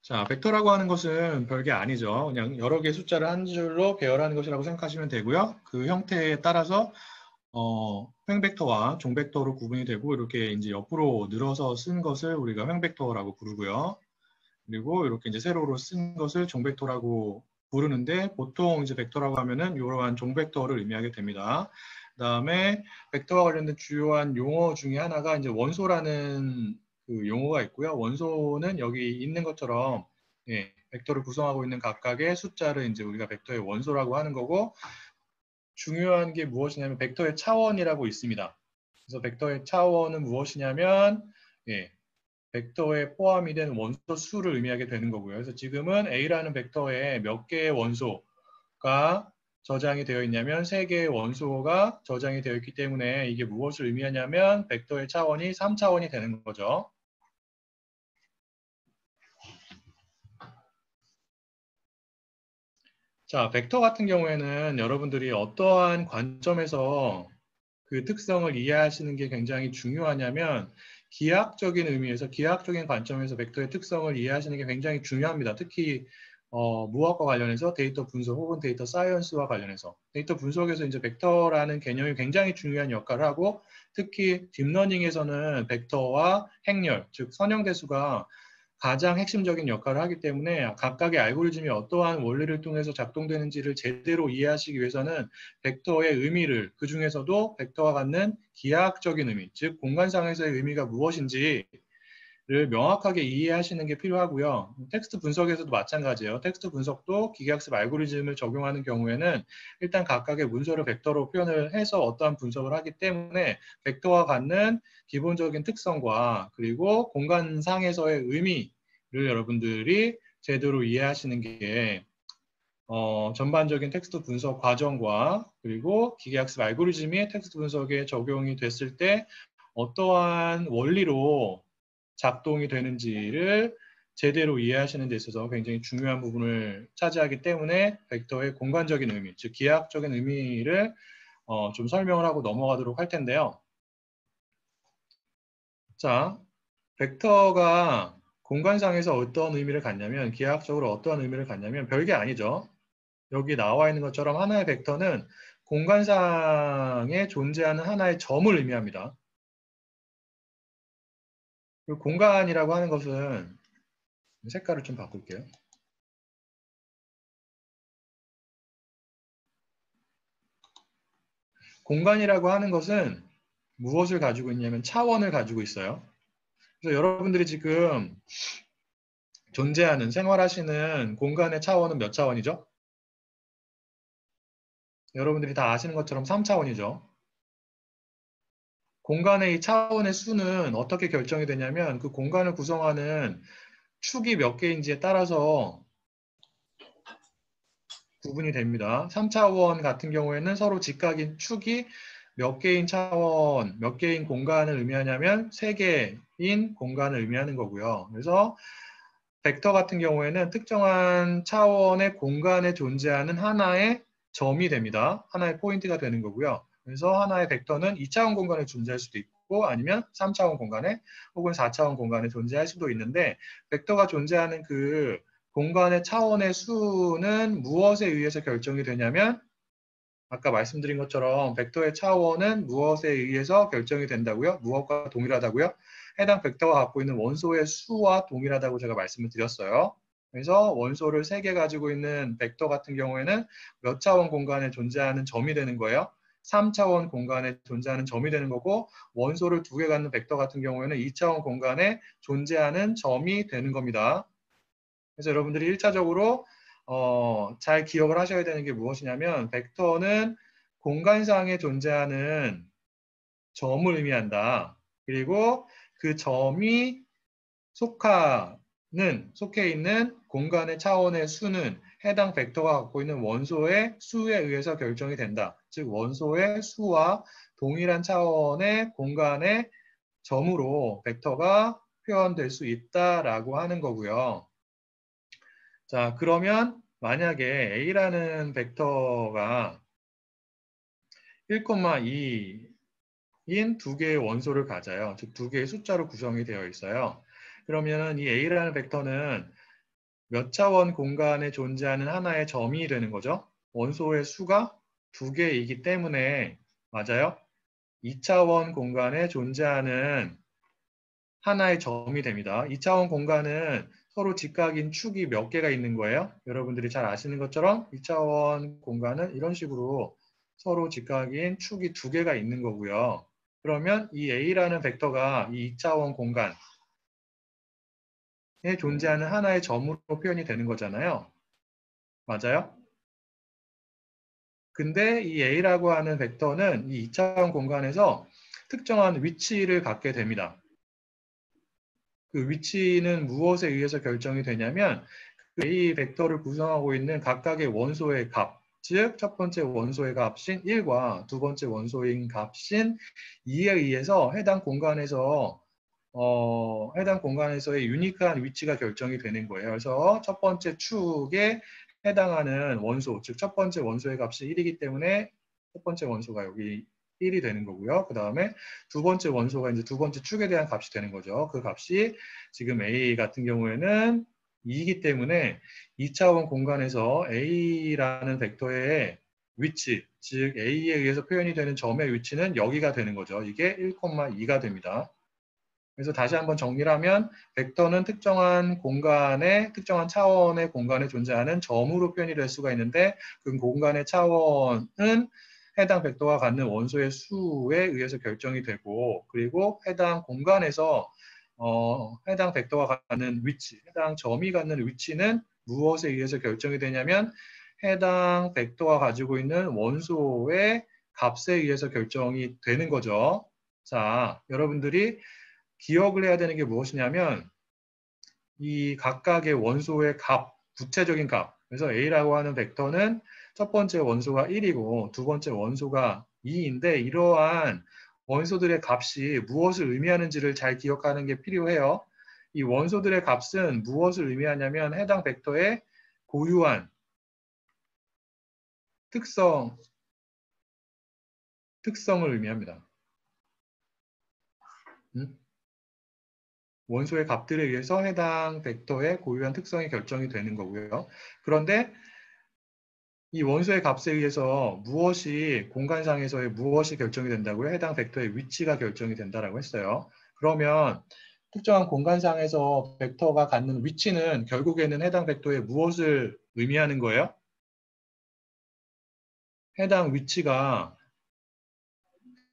자, 벡터라고 하는 것은 별게 아니죠. 그냥 여러 개의 숫자를 한 줄로 배열하는 것이라고 생각하시면 되고요. 그 형태에 따라서 횡벡터와 종벡터로 구분이 되고 이렇게 이제 옆으로 늘어서 쓴 것을 우리가 횡벡터라고 부르고요. 그리고 이렇게 이제 세로로 쓴 것을 종벡터라고 부르는데 보통 이제 벡터라고 하면은 이러한 종벡터를 의미하게 됩니다. 그다음에 벡터와 관련된 주요한 용어 중에 하나가 이제 원소라는 그 용어가 있고요. 원소는 여기 있는 것처럼 벡터를 구성하고 있는 각각의 숫자를 이제 우리가 벡터의 원소라고 하는 거고 중요한 게 무엇이냐면 벡터의 차원이라고 있습니다. 그래서 벡터의 차원은 무엇이냐면 벡터에 포함이 된 원소 수를 의미하게 되는 거고요. 그래서 지금은 A라는 벡터에 몇 개의 원소가 저장이 되어 있냐면 3개의 원소가 저장이 되어 있기 때문에 이게 무엇을 의미하냐면 벡터의 차원이 3차원이 되는 거죠. 자, 벡터 같은 경우에는 여러분들이 어떠한 관점에서 그 특성을 이해하시는 게 굉장히 중요하냐면 기하학적인 의미에서 기하학적인 관점에서 벡터의 특성을 이해하시는 게 굉장히 중요합니다. 특히 무엇과 관련해서 데이터 분석 혹은 데이터 사이언스와 관련해서 데이터 분석에서 이제 벡터라는 개념이 굉장히 중요한 역할을 하고 특히 딥러닝에서는 벡터와 행렬 즉 선형대수가 가장 핵심적인 역할을 하기 때문에 각각의 알고리즘이 어떠한 원리를 통해서 작동되는지를 제대로 이해하시기 위해서는 벡터의 의미를 그 중에서도 벡터가 갖는 기하학적인 의미, 즉 공간상에서의 의미가 무엇인지를 명확하게 이해하시는 게 필요하고요. 텍스트 분석에서도 마찬가지예요. 텍스트 분석도 기계학습 알고리즘을 적용하는 경우에는 일단 각각의 문서를 벡터로 표현을 해서 어떠한 분석을 하기 때문에 벡터가 갖는 기본적인 특성과 그리고 공간상에서의 의미를 여러분들이 제대로 이해하시는 게 전반적인 텍스트 분석 과정과 그리고 기계학습 알고리즘이 텍스트 분석에 적용이 됐을 때 어떠한 원리로 작동이 되는지를 제대로 이해하시는 데 있어서 굉장히 중요한 부분을 차지하기 때문에 벡터의 공간적인 의미, 즉 기하학적인 의미를 좀 설명을 하고 넘어가도록 할 텐데요. 자, 벡터가 공간상에서 어떤 의미를 갖냐면 기하학적으로 어떠한 의미를 갖냐면 별게 아니죠. 여기 나와 있는 것처럼 하나의 벡터는 공간상에 존재하는 하나의 점을 의미합니다. 그리고 공간이라고 하는 것은 색깔을 좀 바꿀게요. 공간이라고 하는 것은 무엇을 가지고 있냐면 차원을 가지고 있어요. 그래서 여러분들이 지금 존재하는 생활하시는 공간의 차원은 몇 차원이죠? 여러분들이 다 아시는 것처럼 3차원이죠. 공간의 이 차원의 수는 어떻게 결정이 되냐면 그 공간을 구성하는 축이 몇 개인지에 따라서 구분이 됩니다. 3차원 같은 경우에는 서로 직각인 축이 몇 개인 차원, 몇 개인 공간을 의미하냐면 3개인 공간을 의미하는 거고요. 그래서 벡터 같은 경우에는 특정한 차원의 공간에 존재하는 하나의 점이 됩니다. 하나의 포인트가 되는 거고요. 그래서 하나의 벡터는 2차원 공간에 존재할 수도 있고 아니면 3차원 공간에 혹은 4차원 공간에 존재할 수도 있는데 벡터가 존재하는 그 공간의 차원의 수는 무엇에 의해서 결정이 되냐면 아까 말씀드린 것처럼 벡터의 차원은 무엇에 의해서 결정이 된다고요? 무엇과 동일하다고요? 해당 벡터가 갖고 있는 원소의 수와 동일하다고 제가 말씀을 드렸어요. 그래서 원소를 3개 가지고 있는 벡터 같은 경우에는 몇 차원 공간에 존재하는 점이 되는 거예요? 3차원 공간에 존재하는 점이 되는 거고 원소를 2개 갖는 벡터 같은 경우에는 2차원 공간에 존재하는 점이 되는 겁니다. 그래서 여러분들이 1차적으로 잘 기억을 하셔야 되는 게 무엇이냐면 벡터는 공간상에 존재하는 점을 의미한다. 그리고 그 점이 속해 있는 공간의 차원의 수는 해당 벡터가 갖고 있는 원소의 수에 의해서 결정이 된다. 즉 원소의 수와 동일한 차원의 공간의 점으로 벡터가 표현될 수 있다라고 하는 거고요. 자, 그러면 만약에 A라는 벡터가 1,2인 2개의 원소를 가져요. 즉 2개의 숫자로 구성이 되어 있어요. 그러면 이 A라는 벡터는 몇 차원 공간에 존재하는 하나의 점이 되는 거죠. 원소의 수가 2개이기 때문에 맞아요. 2차원 공간에 존재하는 하나의 점이 됩니다. 2차원 공간은 서로 직각인 축이 몇 개가 있는 거예요. 여러분들이 잘 아시는 것처럼 2차원 공간은 이런 식으로 서로 직각인 축이 2개가 있는 거고요. 그러면 이 A라는 벡터가 이 2차원 공간에 존재하는 하나의 점으로 표현이 되는 거잖아요. 맞아요? 근데 이 A라고 하는 벡터는 이 2차원 공간에서 특정한 위치를 갖게 됩니다. 그 위치는 무엇에 의해서 결정이 되냐면 그 A 벡터를 구성하고 있는 각각의 원소의 값, 즉 첫 번째 원소의 값인 1과 두 번째 원소인 값인 2에 의해서 해당 공간에서의 유니크한 위치가 결정이 되는 거예요. 그래서 첫 번째 축에 해당하는 원소, 즉 첫 번째 원소의 값이 1이기 때문에 첫 번째 원소가 여기 1이 되는 거고요. 그 다음에 두 번째 원소가 이제 두 번째 축에 대한 값이 되는 거죠. 그 값이 지금 A 같은 경우에는 2이기 때문에 2차원 공간에서 A라는 벡터의 위치, 즉 A에 의해서 표현이 되는 점의 위치는 여기가 되는 거죠. 이게 1,2가 됩니다. 그래서 다시 한번 정리를 하면 벡터는 특정한 차원의 공간에 존재하는 점으로 표현이 될 수가 있는데 그 공간의 차원은 해당 벡터가 갖는 원소의 수에 의해서 결정이 되고 그리고 해당 공간에서 해당 벡터가 갖는 위치, 해당 점이 갖는 위치는 무엇에 의해서 결정이 되냐면 해당 벡터가 가지고 있는 원소의 값에 의해서 결정이 되는 거죠. 자, 여러분들이 기억을 해야 되는 게 무엇이냐면 이 각각의 원소의 값, 구체적인 값. 그래서 A라고 하는 벡터는 첫 번째 원소가 1이고 두 번째 원소가 2인데 이러한 원소들의 값이 무엇을 의미하는지를 잘 기억하는 게 필요해요. 이 원소들의 값은 무엇을 의미하냐면 해당 벡터의 고유한 특성을 의미합니다. 원소의 값들에 의해서 해당 벡터의 고유한 특성이 결정이 되는 거고요. 그런데 이 원소의 값에 의해서 공간상에서의 무엇이 결정이 된다고요? 해당 벡터의 위치가 결정이 된다라고 했어요. 그러면 특정한 공간상에서 벡터가 갖는 위치는 결국에는 해당 벡터의 무엇을 의미하는 거예요? 해당 위치가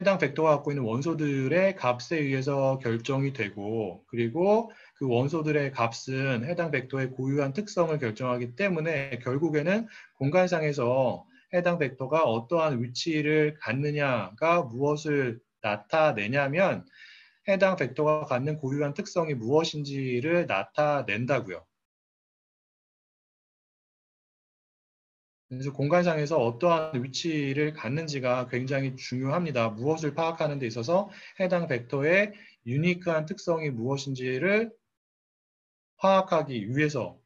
해당 벡터가 갖고 있는 원소들의 값에 의해서 결정이 되고 그리고 그 원소들의 값은 해당 벡터의 고유한 특성을 결정하기 때문에 결국에는 공간상에서 해당 벡터가 어떠한 위치를 갖느냐가 무엇을 나타내냐면 해당 벡터가 갖는 고유한 특성이 무엇인지를 나타낸다고요. 그래서 공간상에서 어떠한 위치를 갖는지가 굉장히 중요합니다. 무엇을 파악하는 데 있어서 해당 벡터의 유니크한 특성이 무엇인지를 파악하기 위해서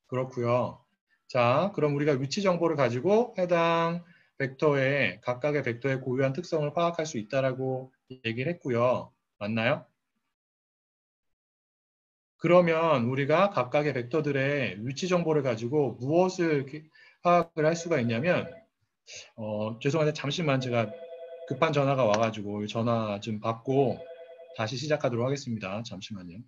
그렇고요. 자, 그럼 우리가 위치 정보를 가지고 해당 각각의 벡터의 고유한 특성을 파악할 수 있다라고 얘기를 했고요. 맞나요? 그러면 우리가 각각의 벡터들의 위치 정보를 가지고 무엇을 파악을 할 수가 있냐면 죄송한데 잠시만 제가 급한 전화가 와가지고 전화 좀 받고 다시 시작하도록 하겠습니다. 잠시만요.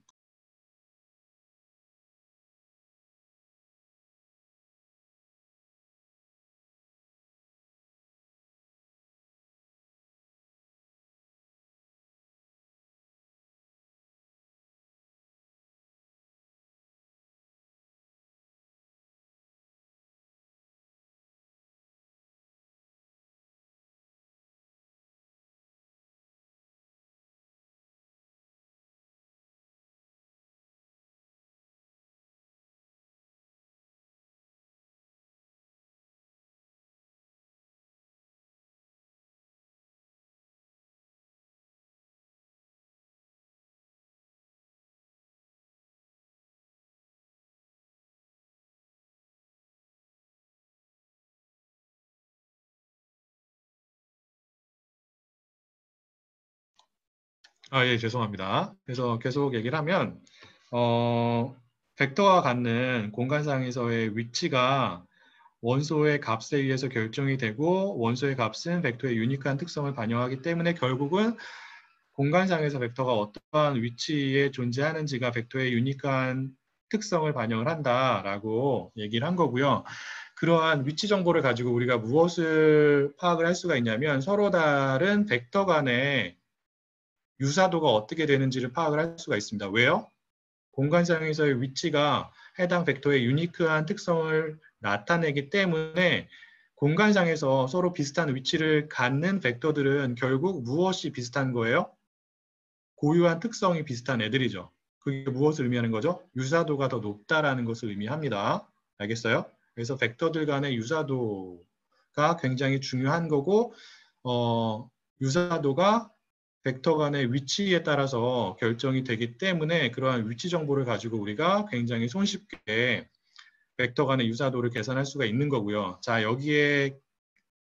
아, 예, 죄송합니다. 그래서 계속 얘기를 하면, 어, 벡터가 갖는 공간상에서의 위치가 원소의 값에 의해서 결정이 되고 원소의 값은 벡터의 유니크한 특성을 반영하기 때문에 결국은 공간상에서 벡터가 어떠한 위치에 존재하는지가 벡터의 유니크한 특성을 반영을 한다라고 얘기를 한 거고요. 그러한 위치 정보를 가지고 우리가 무엇을 파악을 할 수가 있냐면 서로 다른 벡터 간의 유사도가 어떻게 되는지를 파악을 할 수가 있습니다. 왜요? 공간상에서의 위치가 해당 벡터의 유니크한 특성을 나타내기 때문에 공간상에서 서로 비슷한 위치를 갖는 벡터들은 결국 무엇이 비슷한 거예요? 고유한 특성이 비슷한 애들이죠. 그게 무엇을 의미하는 거죠? 유사도가 더 높다라는 것을 의미합니다. 알겠어요? 그래서 벡터들 간의 유사도가 굉장히 중요한 거고 유사도가 벡터 간의 위치에 따라서 결정이 되기 때문에 그러한 위치 정보를 가지고 우리가 굉장히 손쉽게 벡터 간의 유사도를 계산할 수가 있는 거고요. 자, 여기에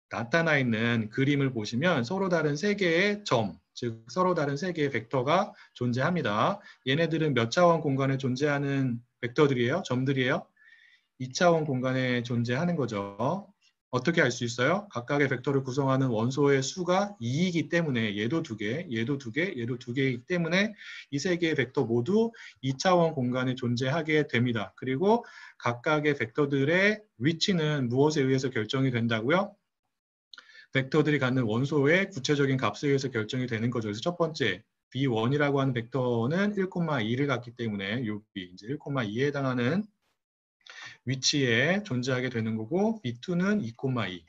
나타나 있는 그림을 보시면 서로 다른 세 개의 점, 즉 서로 다른 세 개의 벡터가 존재합니다. 얘네들은 몇 차원 공간에 존재하는 벡터들이에요? 점들이에요? 2차원 공간에 존재하는 거죠. 어떻게 알 수 있어요? 각각의 벡터를 구성하는 원소의 수가 2이기 때문에 얘도 2개, 얘도 2개, 얘도 2개이기 때문에 이 세 개의 벡터 모두 2차원 공간에 존재하게 됩니다. 그리고 각각의 벡터들의 위치는 무엇에 의해서 결정이 된다고요? 벡터들이 갖는 원소의 구체적인 값에 의해서 결정이 되는 거죠. 그래서 첫 번째 B1이라고 하는 벡터는 1,2를 갖기 때문에 요 B 이제 1,2에 해당하는 위치에 존재하게 되는 거고 B2는 2,2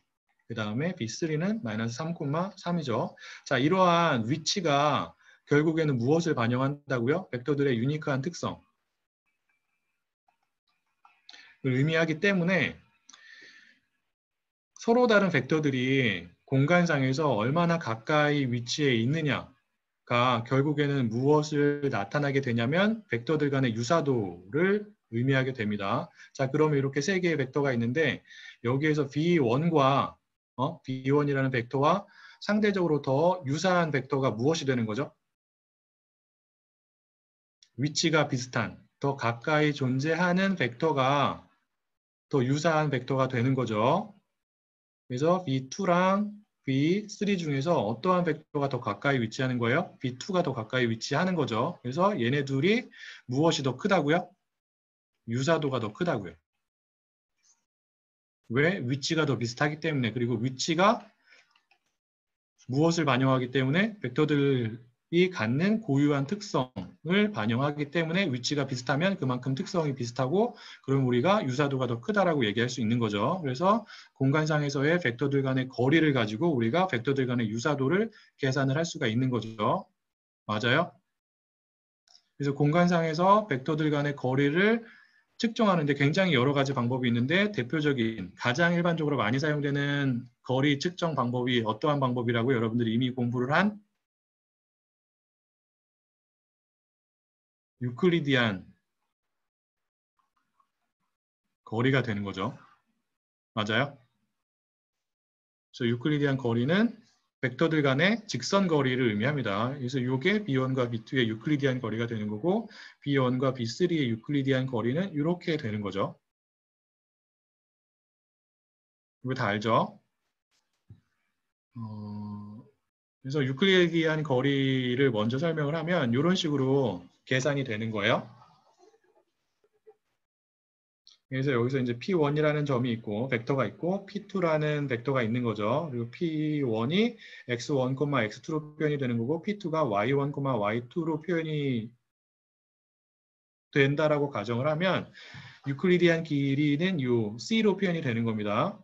그 다음에 B3는 마이너스 3,3이죠. 자, 이러한 위치가 결국에는 무엇을 반영한다고요? 벡터들의 유니크한 특성을 의미하기 때문에 서로 다른 벡터들이 공간상에서 얼마나 가까이 위치해 있느냐가 결국에는 무엇을 나타나게 되냐면 벡터들 간의 유사도를 의미하게 됩니다. 자, 그러면 이렇게 세 개의 벡터가 있는데 여기에서 B1과 B1이라는 벡터와 상대적으로 더 유사한 벡터가 무엇이 되는 거죠? 위치가 비슷한, 더 가까이 존재하는 벡터가 더 유사한 벡터가 되는 거죠. 그래서 B2랑 B3 중에서 어떠한 벡터가 더 가까이 위치하는 거예요? B2가 더 가까이 위치하는 거죠. 그래서 얘네 둘이 무엇이 더 크다고요? 유사도가 더 크다고요. 왜? 위치가 더 비슷하기 때문에. 그리고 위치가 무엇을 반영하기 때문에 벡터들이 갖는 고유한 특성을 반영하기 때문에 위치가 비슷하면 그만큼 특성이 비슷하고 그럼 우리가 유사도가 더 크다라고 얘기할 수 있는 거죠. 그래서 공간상에서의 벡터들 간의 거리를 가지고 우리가 벡터들 간의 유사도를 계산을 할 수가 있는 거죠. 맞아요? 그래서 공간상에서 벡터들 간의 거리를 측정하는데 굉장히 여러 가지 방법이 있는데 대표적인 가장 일반적으로 많이 사용되는 거리 측정 방법이 어떠한 방법이라고 여러분들이 이미 공부를 한 유클리디안 거리가 되는 거죠. 맞아요? 그래서 유클리디안 거리는 벡터들 간의 직선 거리를 의미합니다. 그래서 이게 B1과 B2의 유클리디안 거리가 되는 거고 B1과 B3의 유클리디안 거리는 이렇게 되는 거죠. 이거 다 알죠? 그래서 유클리디안 거리를 먼저 설명을 하면 이런 식으로 계산이 되는 거예요. 그래서 여기서 이제 P1이라는 점이 있고 벡터가 있고 P2라는 벡터가 있는 거죠. 그리고 P1이 X1, X2로 표현이 되는 거고 P2가 Y1, Y2로 표현이 된다라고 가정을 하면 유클리디안 길이는 요 C로 표현이 되는 겁니다.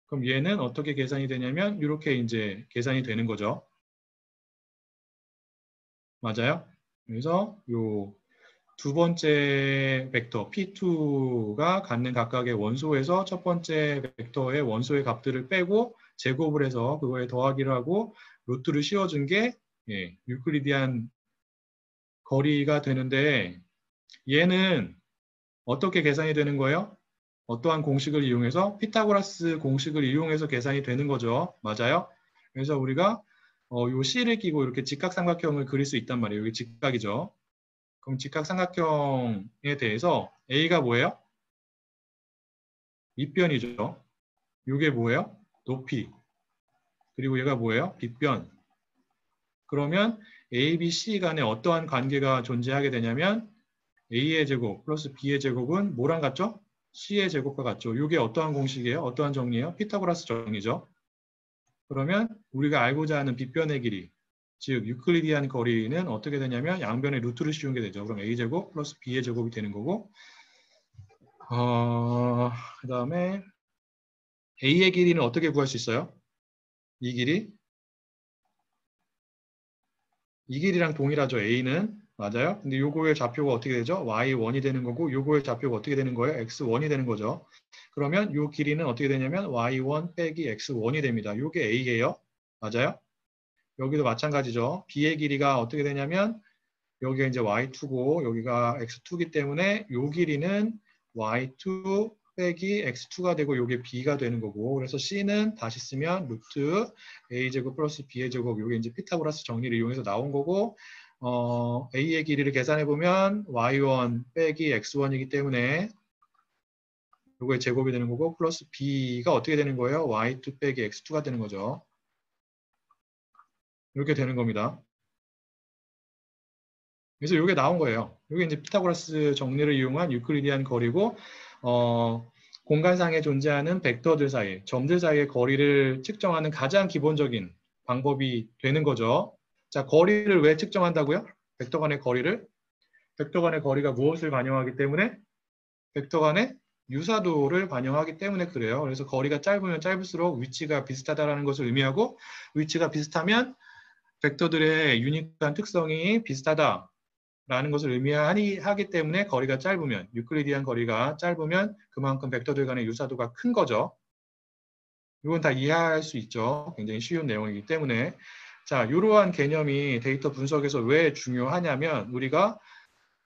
그럼 얘는 어떻게 계산이 되냐면 이렇게 이제 계산이 되는 거죠. 맞아요? 그래서 요 두 번째 벡터 P2가 갖는 각각의 원소에서 첫 번째 벡터의 원소의 값들을 빼고 제곱을 해서 그거에 더하기를 하고 루트를 씌워준 게 유클리디안 거리가 되는데 얘는 어떻게 계산이 되는 거예요? 어떠한 공식을 이용해서 피타고라스 공식을 이용해서 계산이 되는 거죠. 맞아요? 그래서 우리가 요 C를 끼고 이렇게 직각삼각형을 그릴 수 있단 말이에요. 여기 직각이죠. 그럼 직각삼각형에 대해서 A가 뭐예요? 밑변이죠. 이게 뭐예요? 높이. 그리고 얘가 뭐예요? 빗변. 그러면 A, B, C 간에 어떠한 관계가 존재하게 되냐면 A의 제곱 플러스 B의 제곱은 뭐랑 같죠? C의 제곱과 같죠. 이게 어떠한 공식이에요? 어떠한 정리예요? 피타고라스 정리죠. 그러면 우리가 알고자 하는 빗변의 길이, 즉 유클리디안 거리는 어떻게 되냐면 양변의 루트를 씌우는 게 되죠. 그럼 A제곱 플러스 B의 제곱이 되는 거고 그 다음에 A의 길이는 어떻게 구할 수 있어요? 이 길이랑 동일하죠. A는. 맞아요. 근데 요거의 좌표가 어떻게 되죠? Y1이 되는 거고 요거의 좌표가 어떻게 되는 거예요? X1이 되는 거죠. 그러면 요 길이는 어떻게 되냐면 Y1 빼기 X1이 됩니다. 요게 A예요. 맞아요? 여기도 마찬가지죠. B의 길이가 어떻게 되냐면 여기가 이제 Y2고 여기가 X2이기 때문에 요 길이는 Y2 빼기 X2가 되고 요게 B가 되는 거고 그래서 C는 다시 쓰면 루트 A제곱 플러스 B의 제곱 요게 이제 피타고라스 정리를 이용해서 나온 거고 A의 길이를 계산해 보면 Y1 빼기 X1이기 때문에 요거의 제곱이 되는 거고 플러스 B가 어떻게 되는 거예요? Y2 빼기 X2가 되는 거죠. 이렇게 되는 겁니다. 그래서 이게 나온 거예요. 이게 이제 피타고라스 정리를 이용한 유클리디안 거리고 공간상에 존재하는 벡터들 사이, 점들 사이의 거리를 측정하는 가장 기본적인 방법이 되는 거죠. 자, 거리를 왜 측정한다고요? 벡터 간의 거리를? 벡터 간의 거리가 무엇을 반영하기 때문에? 벡터 간의 유사도를 반영하기 때문에 그래요. 그래서 거리가 짧으면 짧을수록 위치가 비슷하다는 것을 의미하고 위치가 비슷하면 벡터들의 유니크한 특성이 비슷하다. 라는 것을 의미하기 때문에 거리가 짧으면 유클리디안 거리가 짧으면 그만큼 벡터들 간의 유사도가 큰 거죠. 이건 다 이해할 수 있죠. 굉장히 쉬운 내용이기 때문에 자, 이러한 개념이 데이터 분석에서 왜 중요하냐면 우리가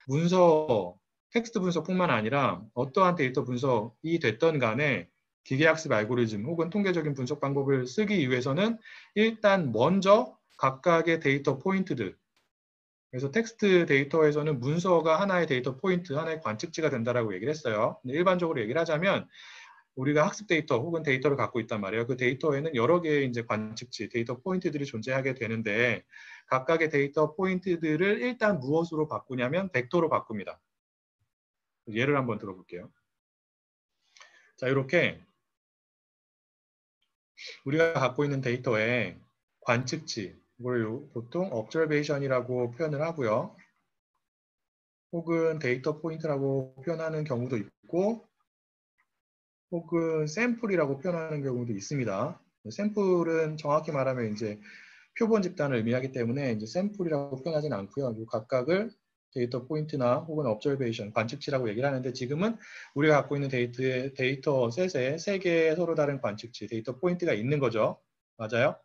문서, 텍스트 분석뿐만 아니라 어떠한 데이터 분석이 됐던 간에 기계학습 알고리즘 혹은 통계적인 분석 방법을 쓰기 위해서는 일단 먼저 각각의 데이터 포인트들 그래서 텍스트 데이터에서는 문서가 하나의 데이터 포인트, 하나의 관측지가 된다라고 얘기를 했어요. 근데 일반적으로 얘기를 하자면 우리가 학습 데이터 혹은 데이터를 갖고 있단 말이에요. 그 데이터에는 여러 개의 이제 관측지, 데이터 포인트들이 존재하게 되는데 각각의 데이터 포인트들을 일단 무엇으로 바꾸냐면 벡터로 바꿉니다. 예를 한번 들어볼게요. 자, 이렇게 우리가 갖고 있는 데이터의 관측지, 이걸 보통 observation이라고 표현을 하고요. 혹은 데이터 포인트라고 표현하는 경우도 있고 혹은 샘플이라고 표현하는 경우도 있습니다. 샘플은 정확히 말하면 이제 표본 집단을 의미하기 때문에 이제 샘플이라고 표현하지는 않고요. 이 각각을 데이터 포인트나 혹은 observation, 관측치라고 얘기를 하는데 지금은 우리가 갖고 있는 데이터 셋에 세 개의 서로 다른 관측치, 데이터 포인트가 있는 거죠. 맞아요?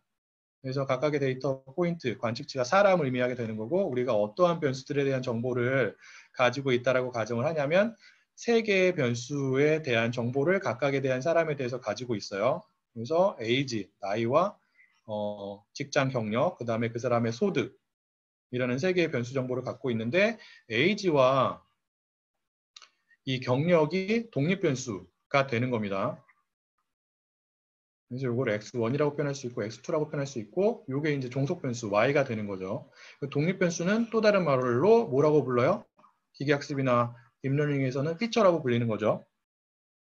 그래서 각각의 데이터 포인트, 관측치가 사람을 의미하게 되는 거고 우리가 어떠한 변수들에 대한 정보를 가지고 있다라고 가정을 하냐면 세 개의 변수에 대한 정보를 각각에 대한 사람에 대해서 가지고 있어요. 그래서 age, 나이와 직장 경력, 그 다음에 그 사람의 소득이라는 세 개의 변수 정보를 갖고 있는데 age와 이 경력이 독립 변수가 되는 겁니다. 그래서 이걸 x1이라고 표현할 수 있고 x2라고 표현할 수 있고 이게 이제 종속 변수 y가 되는 거죠. 독립 변수는 또 다른 말로 뭐라고 불러요? 기계학습이나 딥러닝에서는 피처라고 불리는 거죠.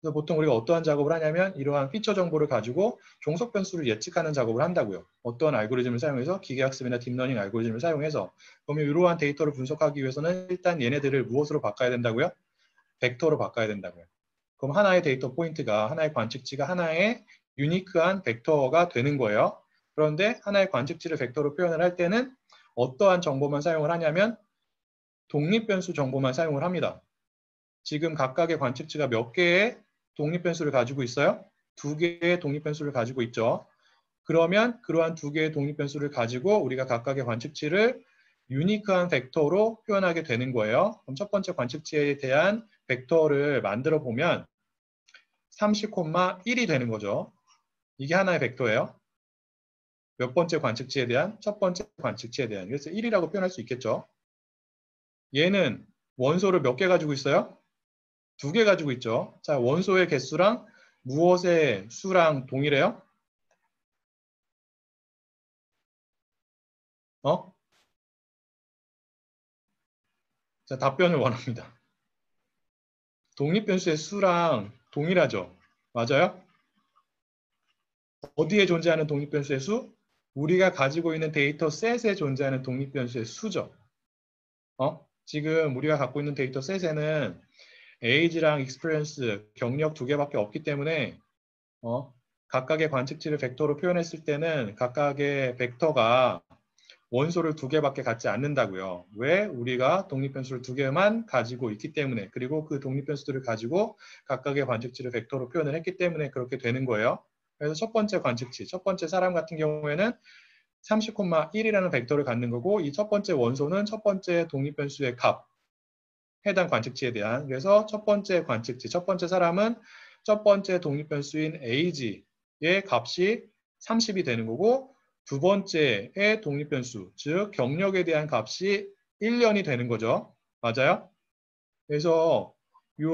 그래서 보통 우리가 어떠한 작업을 하냐면 이러한 피처 정보를 가지고 종속 변수를 예측하는 작업을 한다고요. 어떠한 알고리즘을 사용해서 기계학습이나 딥러닝 알고리즘을 사용해서 그러면 이러한 데이터를 분석하기 위해서는 일단 얘네들을 무엇으로 바꿔야 된다고요? 벡터로 바꿔야 된다고요. 그럼 하나의 데이터 포인트가 하나의 관측치가 하나의 유니크한 벡터가 되는 거예요. 그런데 하나의 관측치를 벡터로 표현을 할 때는 어떠한 정보만 사용을 하냐면 독립변수 정보만 사용을 합니다. 지금 각각의 관측치가 몇 개의 독립변수를 가지고 있어요? 2개의 독립변수를 가지고 있죠. 그러면 그러한 2개의 독립변수를 가지고 우리가 각각의 관측치를 유니크한 벡터로 표현하게 되는 거예요. 그럼 첫 번째 관측치에 대한 벡터를 만들어 보면 30,1이 되는 거죠. 이게 하나의 벡터예요. 몇 번째 관측치에 대한? 첫 번째 관측치에 대한. 그래서 1이라고 표현할 수 있겠죠. 얘는 원소를 몇 개 가지고 있어요? 2개 가지고 있죠. 자, 원소의 개수랑 무엇의 수랑 동일해요? 어? 자, 답변을 원합니다. 독립변수의 수랑 동일하죠. 맞아요? 어디에 존재하는 독립변수의 수? 우리가 가지고 있는 데이터 셋에 존재하는 독립변수의 수죠. 지금 우리가 갖고 있는 데이터 셋에는 age랑 experience, 경력 2개밖에 없기 때문에 각각의 관측치를 벡터로 표현했을 때는 각각의 벡터가 원소를 2개밖에 갖지 않는다고요. 왜? 우리가 독립변수를 2개만 가지고 있기 때문에, 그리고 그 독립변수들을 가지고 각각의 관측치를 벡터로 표현을 했기 때문에 그렇게 되는 거예요. 그래서 첫 번째 관측치, 첫 번째 사람 같은 경우에는 30,1이라는 벡터를 갖는 거고, 이 첫 번째 원소는 첫 번째 독립변수의 값, 해당 관측치에 대한, 그래서 첫 번째 관측치, 첫 번째 사람은 첫 번째 독립변수인 age의 값이 30이 되는 거고, 두 번째의 독립변수, 즉 경력에 대한 값이 1년이 되는 거죠. 맞아요? 그래서 이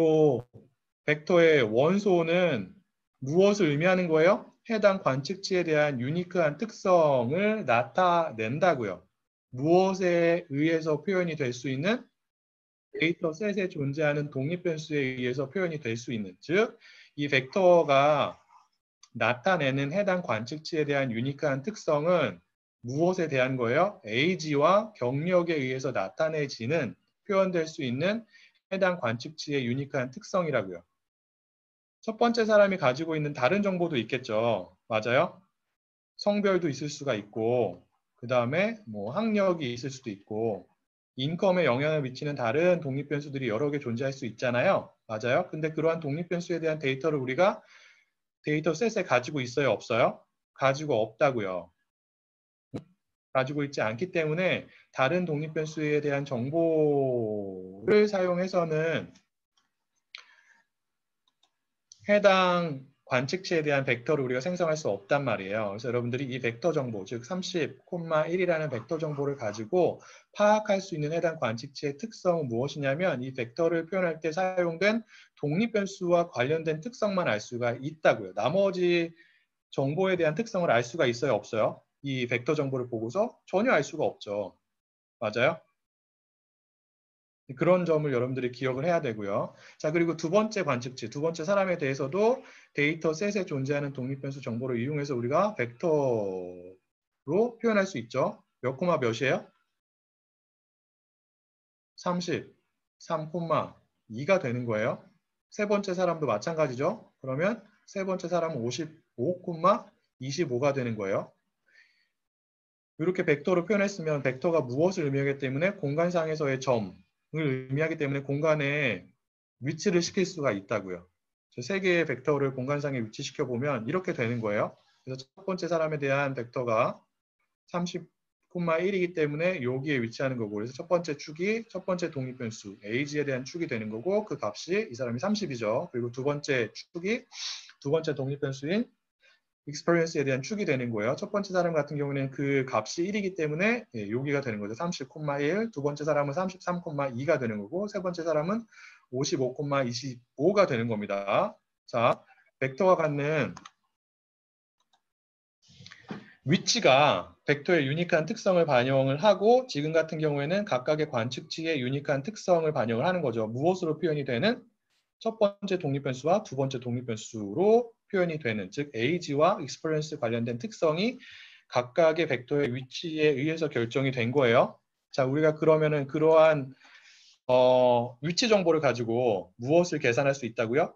벡터의 원소는 무엇을 의미하는 거예요? 해당 관측치에 대한 유니크한 특성을 나타낸다고요. 무엇에 의해서 표현이 될 수 있는? 데이터 셋에 존재하는 독립변수에 의해서 표현이 될 수 있는, 즉 이 벡터가 나타내는 해당 관측치에 대한 유니크한 특성은 무엇에 대한 거예요? age와 경력에 의해서 나타내지는, 표현될 수 있는 해당 관측치의 유니크한 특성이라고요. 첫 번째 사람이 가지고 있는 다른 정보도 있겠죠. 맞아요? 성별도 있을 수가 있고, 그 다음에 뭐 학력이 있을 수도 있고, 인컴에 영향을 미치는 다른 독립변수들이 여러 개 존재할 수 있잖아요. 맞아요? 근데 그러한 독립변수에 대한 데이터를 우리가 데이터 셋에 가지고 있어요? 없어요? 가지고 없다고요. 가지고 있지 않기 때문에 다른 독립변수에 대한 정보를 사용해서는 해당 관측치에 대한 벡터를 우리가 생성할 수 없단 말이에요. 그래서 여러분들이 이 벡터 정보, 즉 30,1이라는 벡터 정보를 가지고 파악할 수 있는 해당 관측치의 특성은 무엇이냐면, 이 벡터를 표현할 때 사용된 독립변수와 관련된 특성만 알 수가 있다고요. 나머지 정보에 대한 특성을 알 수가 있어요? 없어요? 이 벡터 정보를 보고서 전혀 알 수가 없죠. 맞아요? 그런 점을 여러분들이 기억을 해야 되고요. 자, 그리고 두 번째 관측치, 두 번째 사람에 대해서도 데이터 셋에 존재하는 독립변수 정보를 이용해서 우리가 벡터로 표현할 수 있죠. 몇 코마 몇이에요? 30, 3,2가 되는 거예요. 세 번째 사람도 마찬가지죠. 그러면 세 번째 사람은 55,25가 되는 거예요. 이렇게 벡터로 표현했으면 벡터가 무엇을 의미하기 때문에 공간상에서의 점을 의미하기 때문에 공간에 위치를 시킬 수가 있다고요. 세 개의 벡터를 공간상에 위치시켜 보면 이렇게 되는 거예요. 그래서 첫 번째 사람에 대한 벡터가 30,1이기 때문에 여기에 위치하는 거고, 그래서 첫 번째 축이 첫 번째 독립변수 age에 대한 축이 되는 거고, 그 값이 이 사람이 30이죠. 그리고 두 번째 축이 두 번째 독립변수인 experience에 대한 축이 되는 거예요. 첫 번째 사람 같은 경우는 그 값이 1이기 때문에 여기가 되는 거죠. 30,1. 두 번째 사람은 33,2가 되는 거고, 세 번째 사람은 55,25가 되는 겁니다. 자, 벡터가 갖는 위치가 벡터의 유니크한 특성을 반영을 하고, 지금 같은 경우에는 각각의 관측치의 유니크한 특성을 반영을 하는 거죠. 무엇으로 표현이 되는? 첫 번째 독립변수와 두 번째 독립변수로 표현이 되는, 즉 age와 experience 관련된 특성이 각각의 벡터의 위치에 의해서 결정이 된 거예요. 자, 우리가 그러면은 그러한 위치 정보를 가지고 무엇을 계산할 수 있다고요?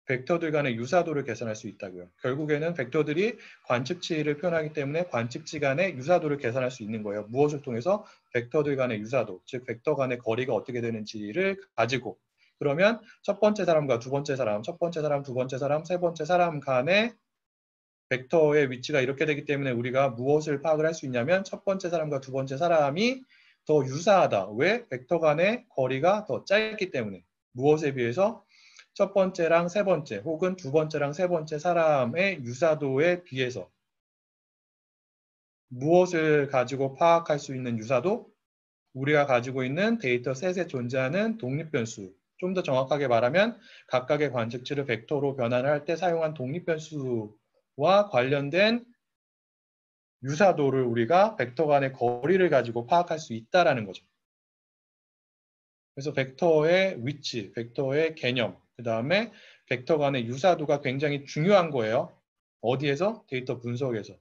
벡터들 간의 유사도를 계산할 수 있다고요. 결국에는 벡터들이 관측치를 표현하기 때문에 관측치 간의 유사도를 계산할 수 있는 거예요. 무엇을 통해서? 벡터들 간의 유사도, 즉 벡터 간의 거리가 어떻게 되는지를 가지고. 그러면 첫 번째 사람과 두 번째 사람, 첫 번째 사람, 두 번째 사람, 세 번째 사람 간의 벡터의 위치가 이렇게 되기 때문에 우리가 무엇을 파악을 할 수 있냐면, 첫 번째 사람과 두 번째 사람이 더 유사하다. 왜? 벡터 간의 거리가 더 짧기 때문에. 무엇에 비해서? 첫 번째랑 세 번째 혹은 두 번째랑 세 번째 사람의 유사도에 비해서. 무엇을 가지고 파악할 수 있는 유사도? 우리가 가지고 있는 데이터셋에 존재하는 독립변수, 좀 더 정확하게 말하면 각각의 관측치를 벡터로 변환을 할 때 사용한 독립변수와 관련된 유사도를 우리가 벡터 간의 거리를 가지고 파악할 수 있다는 거죠. 그래서 벡터의 위치, 벡터의 개념, 그 다음에 벡터 간의 유사도가 굉장히 중요한 거예요. 어디에서? 데이터 분석에서.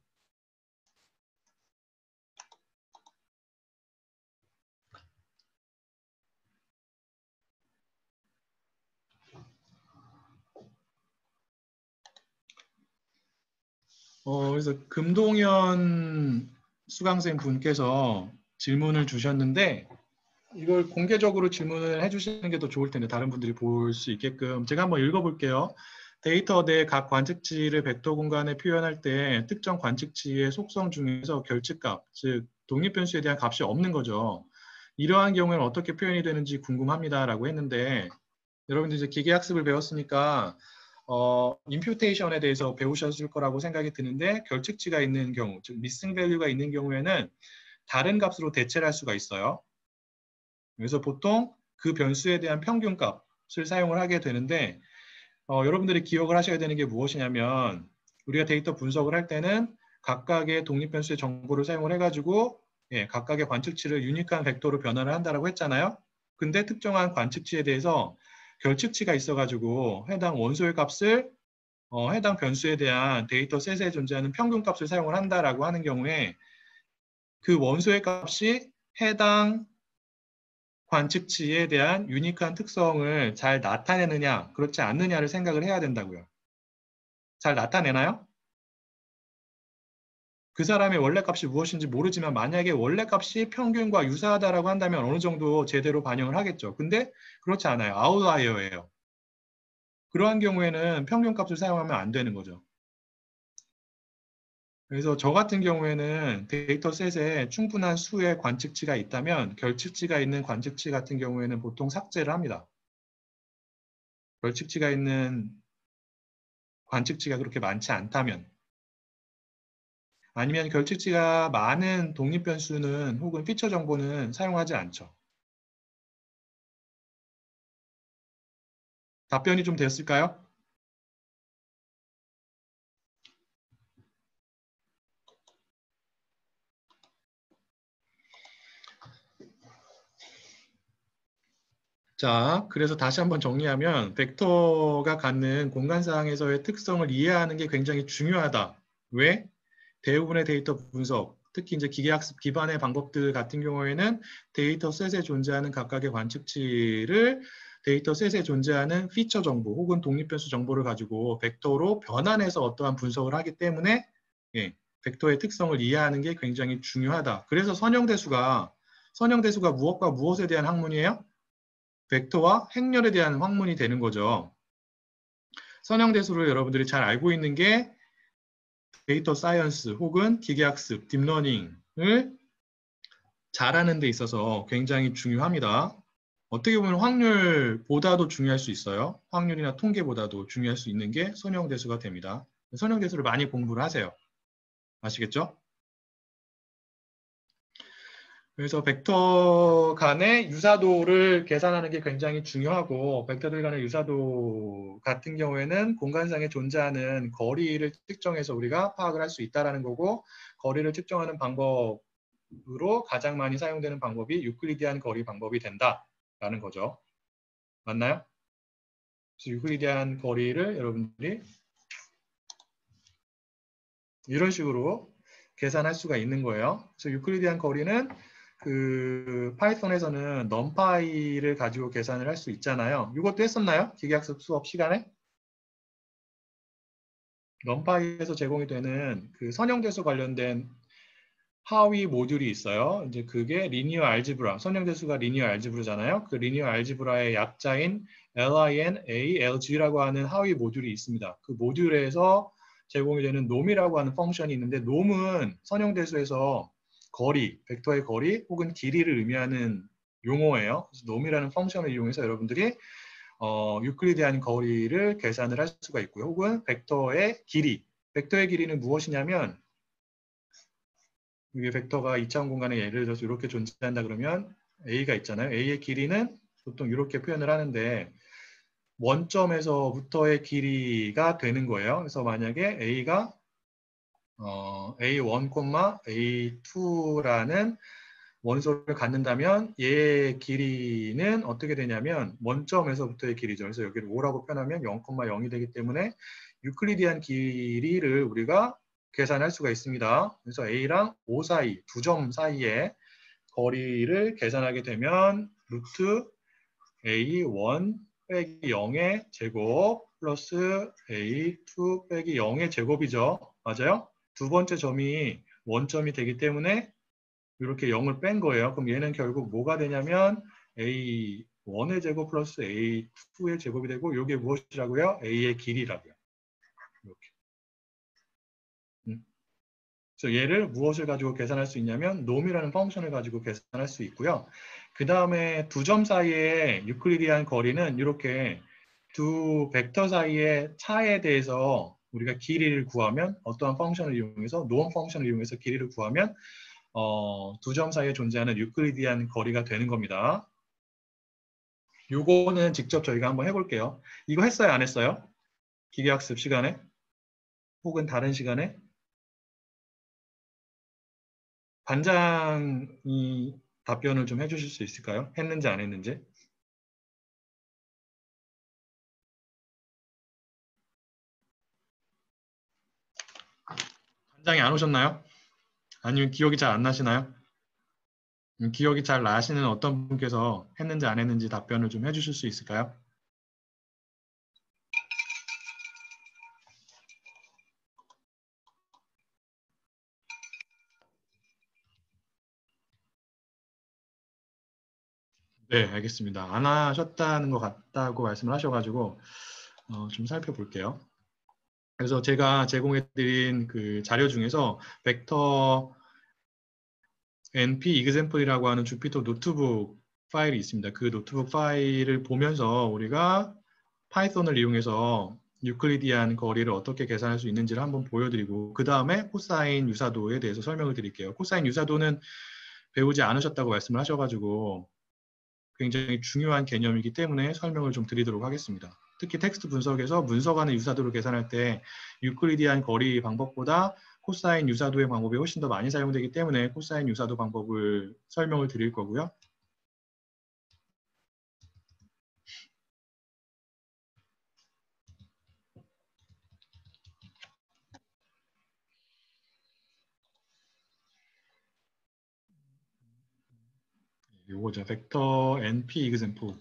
그래서 금동현 수강생 분께서 질문을 주셨는데 이걸 공개적으로 질문을 해주시는 게 더 좋을 텐데 다른 분들이 볼 수 있게끔 제가 한번 읽어볼게요. 데이터 내 각 관측치를 벡터 공간에 표현할 때 특정 관측치의 속성 중에서 결측값, 즉 독립변수에 대한 값이 없는 거죠. 이러한 경우에는 어떻게 표현이 되는지 궁금합니다라고 했는데 여러분들 이제 기계학습을 배웠으니까 임퓨테이션에 대해서 배우셨을 거라고 생각이 드는데 결측치가 있는 경우, 즉 미싱 밸류가 있는 경우에는 다른 값으로 대체를 할 수가 있어요. 그래서 보통 그 변수에 대한 평균값을 사용을 하게 되는데 여러분들이 기억을 하셔야 되는 게 무엇이냐면 우리가 데이터 분석을 할 때는 각각의 독립변수의 정보를 사용을 해가지고 각각의 관측치를 유니크한 벡터로 변환을 한다고 했잖아요. 근데 특정한 관측치에 대해서 결측치가 있어가지고 해당 원소의 값을 해당 변수에 대한 데이터셋에 존재하는 평균값을 사용을 한다라고 하는 경우에 그 원소의 값이 해당 관측치에 대한 유니크한 특성을 잘 나타내느냐 그렇지 않느냐를 생각을 해야 된다고요. 잘 나타내나요? 그 사람의 원래 값이 무엇인지 모르지만 만약에 원래 값이 평균과 유사하다라고 한다면 어느 정도 제대로 반영을 하겠죠. 근데 그렇지 않아요. 아웃라이어예요. 그러한 경우에는 평균값을 사용하면 안 되는 거죠. 그래서 저 같은 경우에는 데이터셋에 충분한 수의 관측치가 있다면 결측치가 있는 관측치 같은 경우에는 보통 삭제를 합니다. 결측치가 있는 관측치가 그렇게 많지 않다면 아니면 결측치가 많은 독립변수는 혹은 피처 정보는 사용하지 않죠. 답변이 좀 됐을까요? 자, 그래서 다시 한번 정리하면 벡터가 갖는 공간상에서의 특성을 이해하는 게 굉장히 중요하다. 왜? 대부분의 데이터 분석, 특히 이제 기계학습 기반의 방법들 같은 경우에는 데이터셋에 존재하는 각각의 관측치를 데이터셋에 존재하는 피처 정보 혹은 독립변수 정보를 가지고 벡터로 변환해서 어떠한 분석을 하기 때문에 벡터의 특성을 이해하는 게 굉장히 중요하다. 그래서 선형대수가 무엇과 무엇에 대한 학문이에요? 벡터와 행렬에 대한 학문이 되는 거죠. 선형대수를 여러분들이 잘 알고 있는 게 데이터 사이언스 혹은 기계학습, 딥러닝을 잘하는 데 있어서 굉장히 중요합니다. 어떻게 보면 확률보다도 중요할 수 있어요. 확률이나 통계보다도 중요할 수 있는 게 선형대수가 됩니다. 선형대수를 많이 공부를 하세요. 아시겠죠? 그래서 벡터 간의 유사도를 계산하는 게 굉장히 중요하고 벡터들 간의 유사도 같은 경우에는 공간상에 존재하는 거리를 측정해서 우리가 파악을 할 수 있다는 거고 거리를 측정하는 방법으로 가장 많이 사용되는 방법이 유클리디안 거리 방법이 된다라는 거죠. 맞나요? 그래서 유클리디안 거리를 여러분들이 이런 식으로 계산할 수가 있는 거예요. 그래서 유클리디안 거리는 그 파이썬에서는 numPy를 가지고 계산을 할 수 있잖아요. 이것도 했었나요? 기계학습 수업 시간에? numPy에서 제공이 되는 그 선형대수 관련된 하위 모듈이 있어요. 이제 그게 리니어 알지브라, 선형대수가 리니어 알지브라잖아요. 그 리니어 알지브라의 약자인 linalg라고 하는 하위 모듈이 있습니다. 그 모듈에서 제공이 되는 놈이라고 하는 펑션이 있는데 놈은 선형대수에서 거리, 벡터의 거리 혹은 길이를 의미하는 용어예요. 그래서 놈이라는 펑션을 이용해서 여러분들이 유클리디안 거리를 계산을 할 수가 있고요. 혹은 벡터의 길이는 무엇이냐면 이게 벡터가 2차원 공간에 예를 들어서 이렇게 존재한다 그러면 A가 있잖아요. A의 길이는 보통 이렇게 표현을 하는데 원점에서부터의 길이가 되는 거예요. 그래서 만약에 A가 A1, A2라는 원소를 갖는다면 얘의 길이는 어떻게 되냐면 원점에서부터의 길이죠. 그래서 여기를 5라고 표현하면 0,0이 되기 때문에 유클리디안 길이를 우리가 계산할 수가 있습니다. 그래서 A랑 O 사이, 두 점 사이의 거리를 계산하게 되면 루트 A1 빼기 0의 제곱 플러스 A2 빼기 0의 제곱이죠. 맞아요? 두 번째 점이 원점이 되기 때문에 이렇게 0을 뺀 거예요. 그럼 얘는 결국 뭐가 되냐면 A1의 제곱 플러스 A2의 제곱이 되고 이게 무엇이라고요? A의 길이라고요. 이렇게. 그래서 얘를 무엇을 가지고 계산할 수 있냐면 놈이라는 펑션을 가지고 계산할 수 있고요. 그 다음에 두 점 사이의 유클리디안 거리는 이렇게 두 벡터 사이의 차에 대해서 우리가 길이를 구하면 어떠한 펑션을 이용해서 노원 펑션을 이용해서 길이를 구하면 두 점 사이에 존재하는 유클리디안 거리가 되는 겁니다. 요거는 직접 저희가 한번 해볼게요. 이거 했어요? 안 했어요? 기계학습 시간에? 혹은 다른 시간에? 반장이 답변을 좀 해주실 수 있을까요? 했는지 안 했는지? 반장이 안 오셨나요? 아니면 기억이 잘 안 나시나요? 기억이 잘 나시는 어떤 분께서 했는지 안 했는지 답변을 좀 해주실 수 있을까요? 네, 알겠습니다. 안 하셨다는 것 같다고 말씀을 하셔가지고 좀 살펴볼게요. 그래서 제가 제공해드린 그 자료 중에서 벡터 np example이라고 하는 주피터 노트북 파일이 있습니다. 그 노트북 파일을 보면서 우리가 파이썬을 이용해서 유클리디안 거리를 어떻게 계산할 수 있는지를 한번 보여드리고 그 다음에 코사인 유사도에 대해서 설명을 드릴게요. 코사인 유사도는 배우지 않으셨다고 말씀을 하셔가지고 굉장히 중요한 개념이기 때문에 설명을 좀 드리도록 하겠습니다. 특히 텍스트 분석에서 문서 간의 유사도를 계산할 때 유클리디안 거리 방법보다 코사인 유사도의 방법이 훨씬 더 많이 사용되기 때문에 코사인 유사도 방법을 설명을 드릴 거고요. 요거죠. 벡터 np example.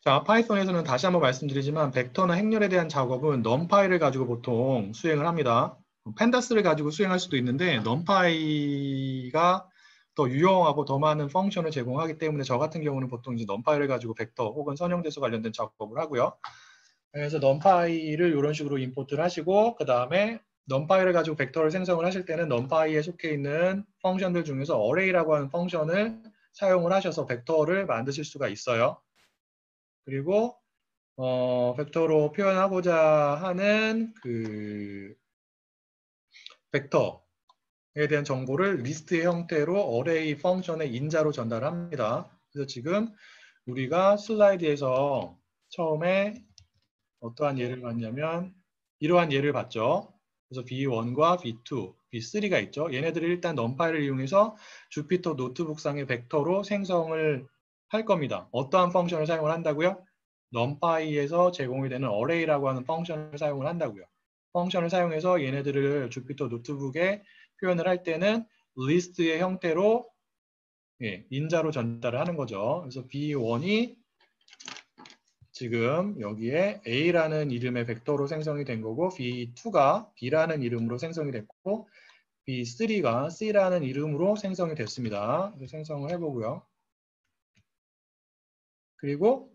자, 파이썬에서는 다시 한번 말씀드리지만 벡터나 행렬에 대한 작업은 numPy를 가지고 보통 수행을 합니다. 펜다스를 가지고 수행할 수도 있는데 numPy가 더 유용하고 더 많은 펑션을 제공하기 때문에 저 같은 경우는 보통 이제 numPy를 가지고 벡터 혹은 선형대수 관련된 작업을 하고요. 그래서 numPy를 이런 식으로 임포트를 하시고 그 다음에 numPy를 가지고 벡터를 생성을 하실 때는 numPy에 속해 있는 펑션들 중에서 array라고 하는 펑션을 사용을 하셔서 벡터를 만드실 수가 있어요. 그리고 벡터로 표현하고자 하는 그 벡터에 대한 정보를 리스트의 형태로 어레이 펑션의 인자로 전달합니다. 그래서 지금 우리가 슬라이드에서 처음에 어떠한 예를 봤냐면 이러한 예를 봤죠. 그래서 B1과 B2, B3가 있죠. 얘네들을 일단 numPy를 이용해서 주피터 노트북상의 벡터로 생성을 할 겁니다. 어떠한 펑션을 사용을 한다고요? numpy에서 제공이 되는 array라고 하는 펑션을 사용을 한다고요. 펑션을 사용해서 얘네들을 주피터 노트북에 표현을 할 때는 리스트의 형태로 인자로 전달을 하는 거죠. 그래서 B1이 지금 여기에 A라는 이름의 벡터로 생성이 된 거고 B2가 B라는 이름으로 생성이 됐고 B3가 C라는 이름으로 생성이 됐습니다. 생성을 해보고요. 그리고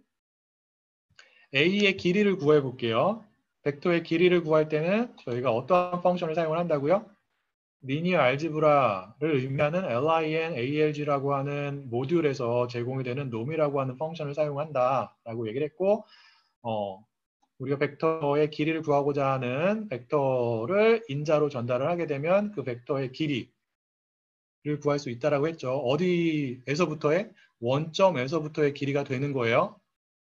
A의 길이를 구해 볼게요. 벡터의 길이를 구할 때는 저희가 어떠한 펑션을 사용을 한다고요? 리니어 알지브라를 의미하는 linalg라고 하는 모듈에서 제공이 되는 놈이라고 하는 펑션을 사용한다라고 얘기를 했고, 우리가 벡터의 길이를 구하고자 하는 벡터를 인자로 전달을 하게 되면 그 벡터의 길이를 구할 수 있다라고 했죠. 어디에서부터의? 원점에서부터의 길이가 되는 거예요.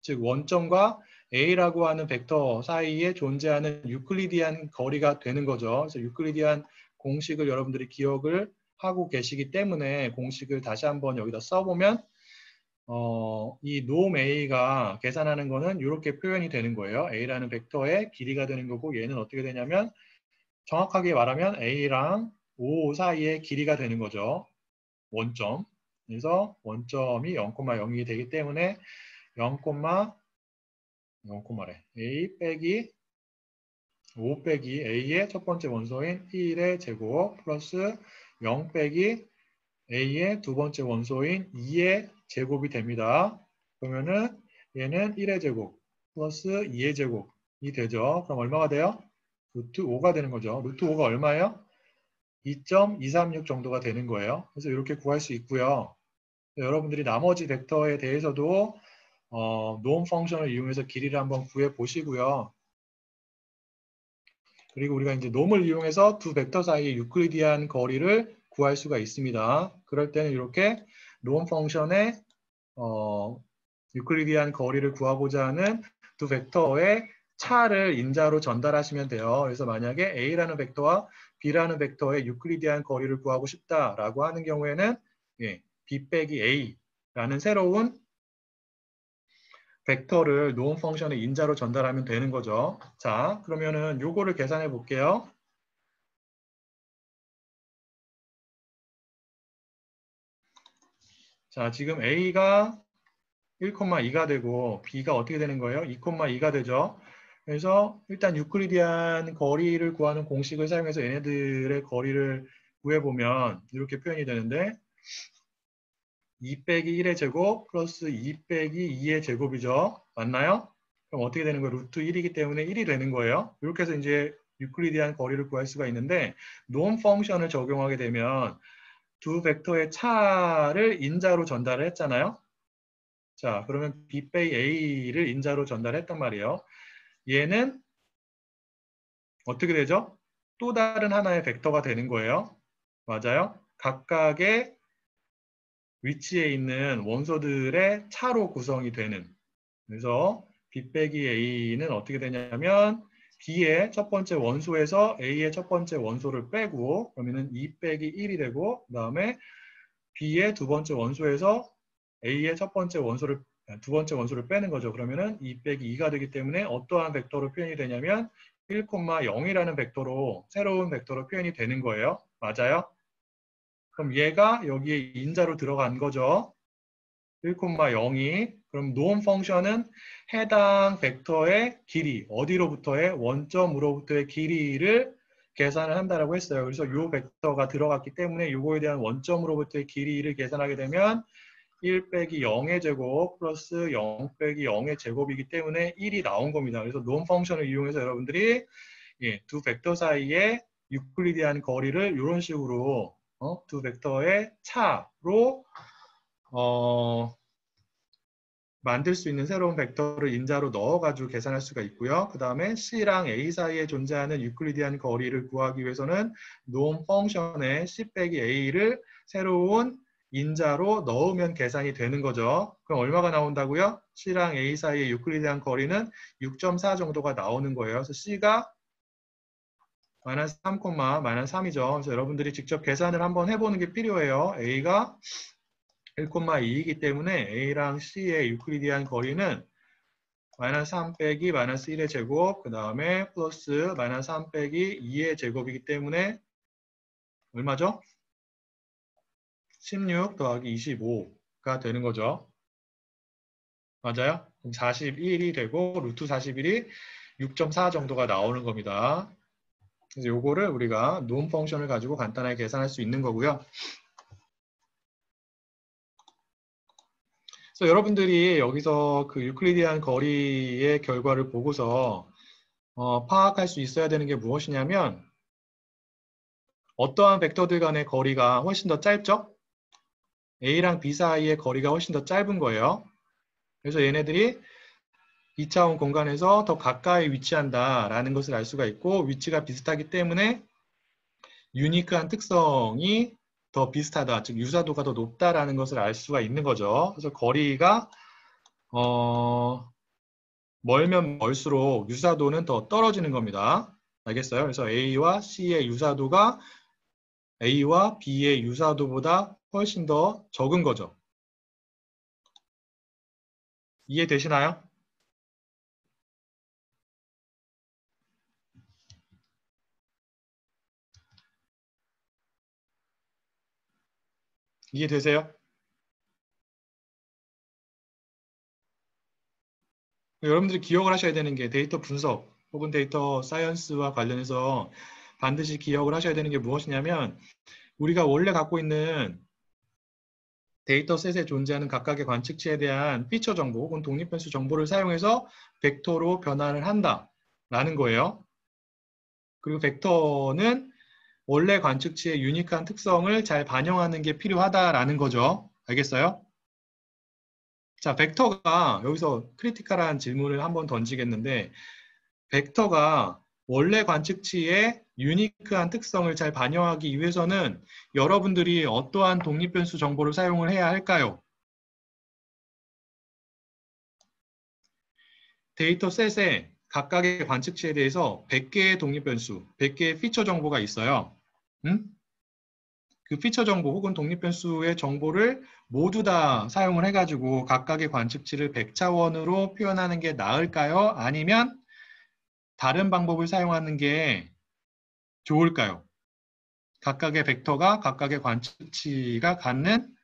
즉 원점과 A라고 하는 벡터 사이에 존재하는 유클리디안 거리가 되는 거죠. 그래서 유클리디안 공식을 여러분들이 기억을 하고 계시기 때문에 공식을 다시 한번 여기다 써보면 이 놈 A가 계산하는 거는 이렇게 표현이 되는 거예요. A라는 벡터의 길이가 되는 거고 얘는 어떻게 되냐면 정확하게 말하면 A랑 O 사이의 길이가 되는 거죠. 원점. 그래서 원점이 0,0이 되기 때문에 0,0래. A 빼기 5 빼기 A의 첫 번째 원소인 1의 제곱 플러스 0 빼기 A의 두 번째 원소인 2의 제곱이 됩니다. 그러면은 얘는 1의 제곱 플러스 2의 제곱이 되죠. 그럼 얼마가 돼요? 루트 5가 되는 거죠. 루트 5가 얼마예요? 2.236 정도가 되는 거예요. 그래서 이렇게 구할 수 있고요. 여러분들이 나머지 벡터에 대해서도 놈 펑션을 이용해서 길이를 한번 구해 보시고요. 그리고 우리가 이제 놈을 이용해서 두 벡터 사이의 유클리디안 거리를 구할 수가 있습니다. 그럴 때는 이렇게 놈 펑션의 유클리디안 거리를 구하고자 하는 두 벡터의 차를 인자로 전달하시면 돼요. 그래서 만약에 A라는 벡터와 B라는 벡터의 유클리디안 거리를 구하고 싶다라고 하는 경우에는 B 빼기 A라는 새로운 벡터를 놈 펑션의 인자로 전달하면 되는 거죠. 자, 그러면은 요거를 계산해 볼게요. 자, 지금 A가 1,2가 되고 B가 어떻게 되는 거예요? 2,2가 되죠. 그래서 일단 유클리디안 거리를 구하는 공식을 사용해서 얘네들의 거리를 구해보면 이렇게 표현이 되는데 2 빼기 1의 제곱 플러스 2 빼기 2의 제곱이죠. 맞나요? 그럼 어떻게 되는 거예요? 루트 1이기 때문에 1이 되는 거예요. 이렇게 해서 이제 유클리디안 거리를 구할 수가 있는데 놈 펑션을 적용하게 되면 두 벡터의 차를 인자로 전달을 했잖아요. 자, 그러면 B 빼기 A를 인자로 전달했단 말이에요. 얘는 어떻게 되죠? 또 다른 하나의 벡터가 되는 거예요. 맞아요? 각각의 위치에 있는 원소들의 차로 구성이 되는. 그래서 B 빼기 A는 어떻게 되냐면 B의 첫 번째 원소에서 A의 첫 번째 원소를 빼고 그러면은 2 빼기 1이 되고 그 다음에 B의 두 번째 원소에서 A의 두 번째 원소를 빼는 거죠. 그러면은 2 빼기 2가 되기 때문에 어떠한 벡터로 표현이 되냐면 1,0이라는 벡터로 새로운 벡터로 표현이 되는 거예요. 맞아요? 그럼 얘가 여기에 인자로 들어간 거죠. 1,0이. 그럼 놈 펑션은 해당 벡터의 길이, 어디로부터의 원점으로부터의 길이를 계산을 한다라고 했어요. 그래서 이 벡터가 들어갔기 때문에 이거에 대한 원점으로부터의 길이를 계산하게 되면 1 빼기 0의 제곱 플러스 0 빼기 0의 제곱이기 때문에 1이 나온 겁니다. 그래서 놈 펑션을 이용해서 여러분들이 두 벡터 사이의 유클리디안 거리를 이런 식으로 두 벡터의 차로 만들 수 있는 새로운 벡터를 인자로 넣어가지고 계산할 수가 있고요. 그 다음에 C랑 A 사이에 존재하는 유클리디안 거리를 구하기 위해서는 놈 펑션의 C 빼기 A를 새로운 인자로 넣으면 계산이 되는 거죠. 그럼 얼마가 나온다고요? C랑 A 사이의 유클리디안 거리는 6.4 정도가 나오는 거예요. 그래서 C가 마이너스 3, 마이너스 3이죠. 그래서 여러분들이 직접 계산을 한번 해보는 게 필요해요. A가 1,2이기 때문에 A랑 C의 유클리디안 거리는 마이너스 3 빼기 마이너스 1의 제곱 그 다음에 플러스 마이너스 3 빼기 2의 제곱이기 때문에 얼마죠? 16 더하기 25가 되는 거죠. 맞아요? 그럼 41이 되고 루트 41이 6.4 정도가 나오는 겁니다. 그래서 요거를 우리가 놈 펑션을 가지고 간단하게 계산할 수 있는 거고요. 그래서 여러분들이 여기서 그 유클리디안 거리의 결과를 보고서 파악할 수 있어야 되는 게 무엇이냐면 어떠한 벡터들 간의 거리가 훨씬 더 짧죠? A랑 B 사이의 거리가 훨씬 더 짧은 거예요. 그래서 얘네들이 2차원 공간에서 더 가까이 위치한다라는 것을 알 수가 있고, 위치가 비슷하기 때문에 유니크한 특성이 더 비슷하다, 즉 유사도가 더 높다라는 것을 알 수가 있는 거죠. 그래서 거리가 멀면 멀수록 유사도는 더 떨어지는 겁니다. 알겠어요? 그래서 A와 C의 유사도가 A와 B의 유사도보다 훨씬 더 적은 거죠. 이해되시나요? 이해되세요? 여러분들이 기억을 하셔야 되는 게 데이터 분석 혹은 데이터 사이언스와 관련해서 반드시 기억을 하셔야 되는 게 무엇이냐면, 우리가 원래 갖고 있는 데이터셋에 존재하는 각각의 관측치에 대한 피처 정보 혹은 독립변수 정보를 사용해서 벡터로 변환을 한다라는 거예요. 그리고 벡터는 원래 관측치의 유니크한 특성을 잘 반영하는 게 필요하다라는 거죠. 알겠어요? 자, 벡터가 여기서 크리티컬한 질문을 한번 던지겠는데, 벡터가 원래 관측치의 유니크한 특성을 잘 반영하기 위해서는 여러분들이 어떠한 독립변수 정보를 사용을 해야 할까요? 데이터셋에 각각의 관측치에 대해서 100개의 독립변수, 100개의 피처 정보가 있어요. 그 피처 정보 혹은 독립변수의 정보를 모두 다 사용을 해가지고 각각의 관측치를 100차원으로 표현하는 게 나을까요? 아니면 다른 방법을 사용하는 게 좋을까요? 각각의 벡터가 각각의 관측치가 갖는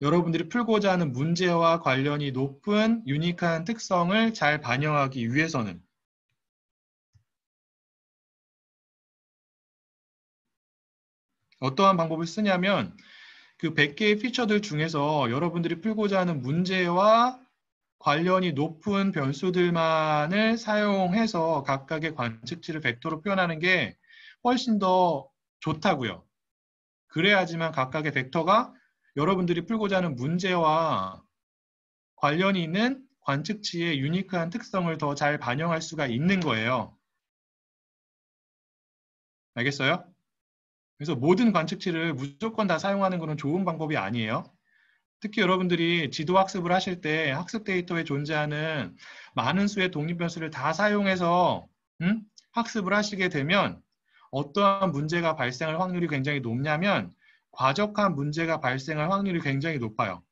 여러분들이 풀고자 하는 문제와 관련이 높은 유니크한 특성을 잘 반영하기 위해서는 어떠한 방법을 쓰냐면, 그 100개의 피처들 중에서 여러분들이 풀고자 하는 문제와 관련이 높은 변수들만을 사용해서 각각의 관측치를 벡터로 표현하는 게 훨씬 더 좋다고요. 그래야지만 각각의 벡터가 여러분들이 풀고자 하는 문제와 관련이 있는 관측치의 유니크한 특성을 더 잘 반영할 수가 있는 거예요. 알겠어요? 그래서 모든 관측치를 무조건 다 사용하는 것은 좋은 방법이 아니에요. 특히 여러분들이 지도 학습을 하실 때 학습 데이터에 존재하는 많은 수의 독립변수를 다 사용해서 학습을 하시게 되면 어떠한 문제가 발생할 확률이 굉장히 높냐면, 과적한 문제가 발생할 확률이 굉장히 높아요.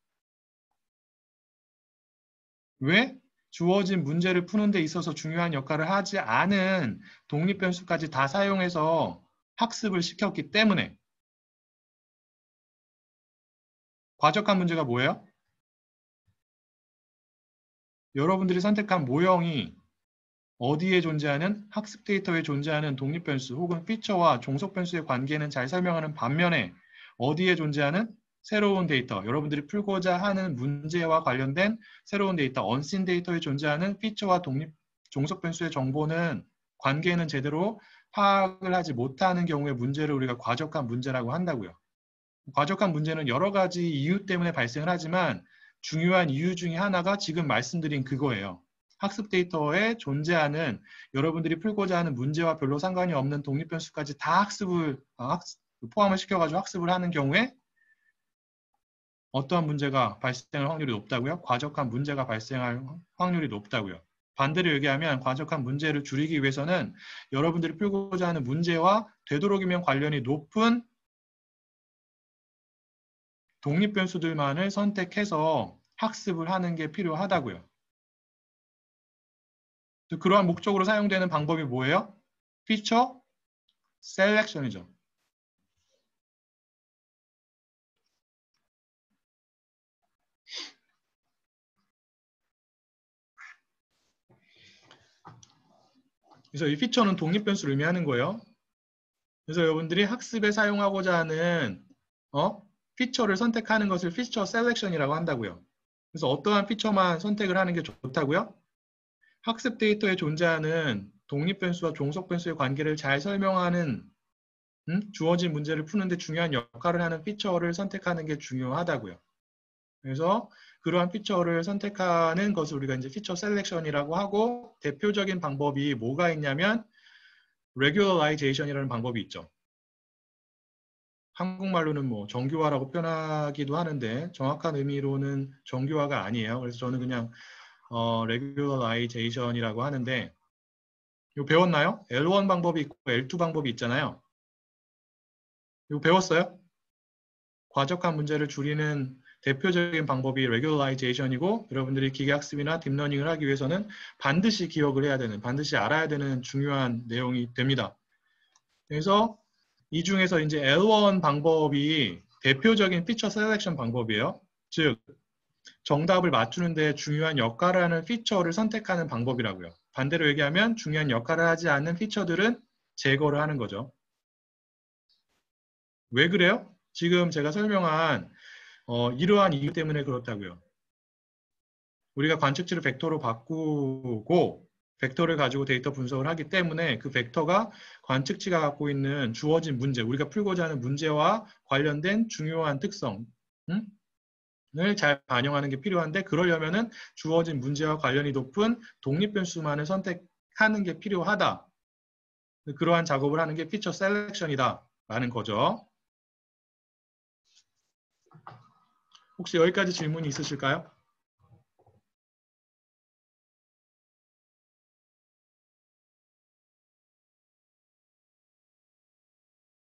왜? 주어진 문제를 푸는 데 있어서 중요한 역할을 하지 않은 독립변수까지 다 사용해서 학습을 시켰기 때문에. 과적한 문제가 뭐예요? 여러분들이 선택한 모형이 어디에 존재하는 학습 데이터에 존재하는 독립변수 혹은 피처와 종속변수의 관계는 잘 설명하는 반면에, 어디에 존재하는 새로운 데이터, 여러분들이 풀고자 하는 문제와 관련된 새로운 데이터, 언신 데이터에 존재하는 피처와 종속변수의 정보는 관계는 제대로 파악을 하지 못하는 경우의 문제를 우리가 과적한 문제라고 한다고요. 과적한 문제는 여러 가지 이유 때문에 발생을 하지만 중요한 이유 중에 하나가 지금 말씀드린 그거예요. 학습 데이터에 존재하는 여러분들이 풀고자 하는 문제와 별로 상관이 없는 독립변수까지 다 포함을 시켜가지고 학습을 하는 경우에 어떠한 문제가 발생할 확률이 높다고요? 과적한 문제가 발생할 확률이 높다고요. 반대로 얘기하면 과적한 문제를 줄이기 위해서는 여러분들이 풀고자 하는 문제와 되도록이면 관련이 높은 독립변수들만을 선택해서 학습을 하는 게 필요하다고요. 그러한 목적으로 사용되는 방법이 뭐예요? 피처 셀렉션이죠. 그래서 이 피처는 독립변수를 의미하는 거예요. 그래서 여러분들이 학습에 사용하고자 하는 피처를 선택하는 것을 피처 셀렉션이라고 한다고요. 그래서 어떠한 피처만 선택을 하는 게 좋다고요? 학습 데이터에 존재하는 독립변수와 종속변수의 관계를 잘 설명하는 주어진 문제를 푸는데 중요한 역할을 하는 피처를 선택하는 게 중요하다고요. 그래서 그러한 피처를 선택하는 것을 우리가 이제 피처 셀렉션이라고 하고, 대표적인 방법이 뭐가 있냐면 regularization이라는 방법이 있죠. 한국말로는 뭐 정교화라고 표현하기도 하는데 정확한 의미로는 정교화가 아니에요. 그래서 저는 그냥 regularization이라고 하는데, 이거 배웠나요? L1 방법이 있고 L2 방법이 있잖아요. 이거 배웠어요? 과적한 문제를 줄이는 대표적인 방법이 regularization이고, 여러분들이 기계학습이나 딥러닝을 하기 위해서는 반드시 기억을 해야 되는, 반드시 알아야 되는 중요한 내용이 됩니다. 그래서 이 중에서 이제 L1 방법이 대표적인 피처 셀렉션 방법이에요. 즉, 정답을 맞추는 데 중요한 역할을 하는 피처를 선택하는 방법이라고요. 반대로 얘기하면 중요한 역할을 하지 않는 피처들은 제거를 하는 거죠. 왜 그래요? 지금 제가 설명한 이러한 이유 때문에 그렇다고요. 우리가 관측치를 벡터로 바꾸고 벡터를 가지고 데이터 분석을 하기 때문에 그 벡터가 관측치가 갖고 있는 주어진 문제, 우리가 풀고자 하는 문제와 관련된 중요한 특성을 잘 반영하는 게 필요한데, 그러려면은 주어진 문제와 관련이 높은 독립변수만을 선택하는 게 필요하다. 그러한 작업을 하는 게 피처 셀렉션이다 라는 거죠. 혹시 여기까지 질문이 있으실까요?